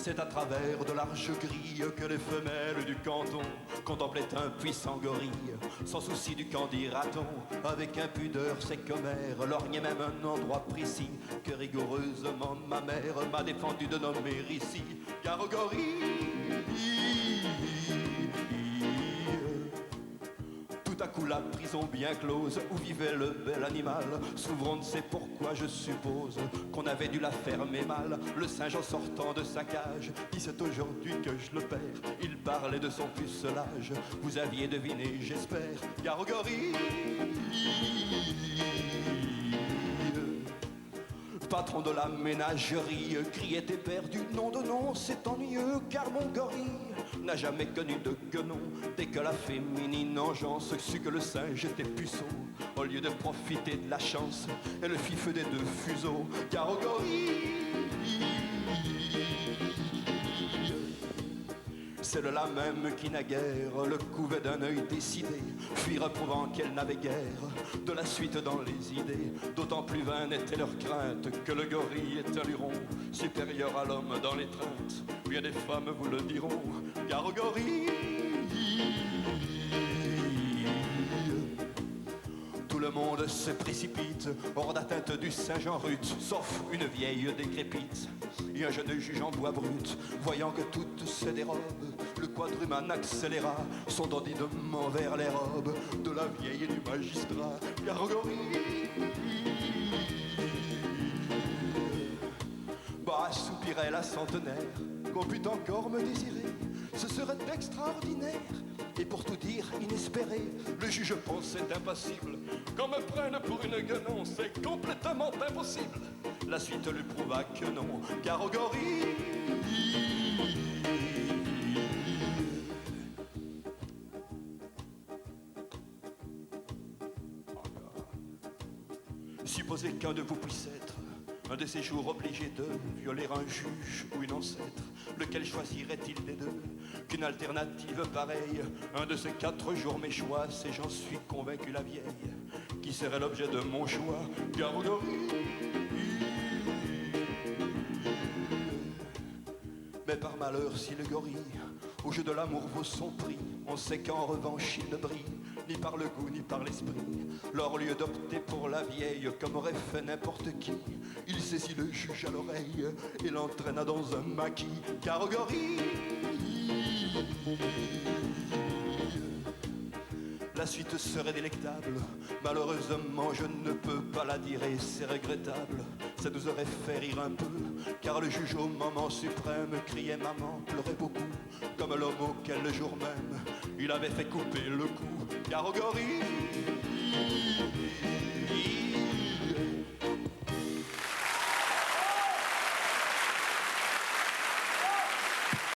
C'est à travers de larges grilles que les femelles du canton contemplaient un puissant gorille. Sans souci du qu'en dira-t-on, avec impudeur c'est commère, lorgnait même un endroit précis que rigoureusement ma mère m'a défendu de nommer ici. Car au gorille, tout à coup la prison bien close où vivait le bel animal s'ouvre, on ne sait pourquoi, je suppose qu'on avait dû la fermer mal. Le singe en sortant de sa cage dit c'est aujourd'hui que je le perds. Il parlait de son pucelage, vous aviez deviné j'espère. Car au gorille, patron de la ménagerie, criait éperdu, nom de nom, c'est ennuyeux, car mon gorille n'a jamais connu de guenon. Dès que la féminine engeance sut que le singe était puceau, au lieu de profiter de la chance, elle fit feu des deux fuseaux. Car au gorille, celle-là même qui naguère le couvait d'un œil décidé, fuir prouvant qu'elle n'avait guère de la suite dans les idées. D'autant plus vaine était leur crainte que le gorille est un luron, supérieur à l'homme dans l'étreinte. Bien des femmes vous le diront. Car au gorille, tout le monde se précipite hors d'atteinte du singe en rut, sauf une vieille décrépite et un jeune juge en bois brut. Voyant que toutes se dérobent, le quadruman accéléra son dandinement vers les robes de la vieille et du magistrat. Car au gorille, bah, soupirait la centenaire, qu'on pût encore me désirer, ce serait extraordinaire. Et pour tout dire, inespéré, le juge pensait impassible. Qu'on me prenne pour une guenon, c'est complètement impossible. La suite lui prouva que non, car au gorille, supposez qu'un de vous puisse être un de ces jours obligé de violer un juge ou une ancêtre. Lequel choisirait-il des deux? Qu'une alternative pareille, un de ces 4 jours mes choix, c'est, j'en suis convaincu, la vieille qui serait l'objet de mon choix. Car au gorille, mais par malheur si le gorille au jeu de l'amour vaut son prix, on sait qu'en revanche il ne brille ni par le goût ni par l'esprit. Lors, au lieu d'opter pour la vieille comme aurait fait n'importe qui, il saisit le juge à l'oreille et l'entraîna dans un maquis. Car au gorille, la suite serait délectable. Malheureusement je ne peux pas la dire et c'est regrettable. Ça nous aurait fait rire un peu, car le juge au moment suprême criait maman, pleurait beaucoup, comme l'homme auquel le jour même il avait fait couper le cou. Car au gorille,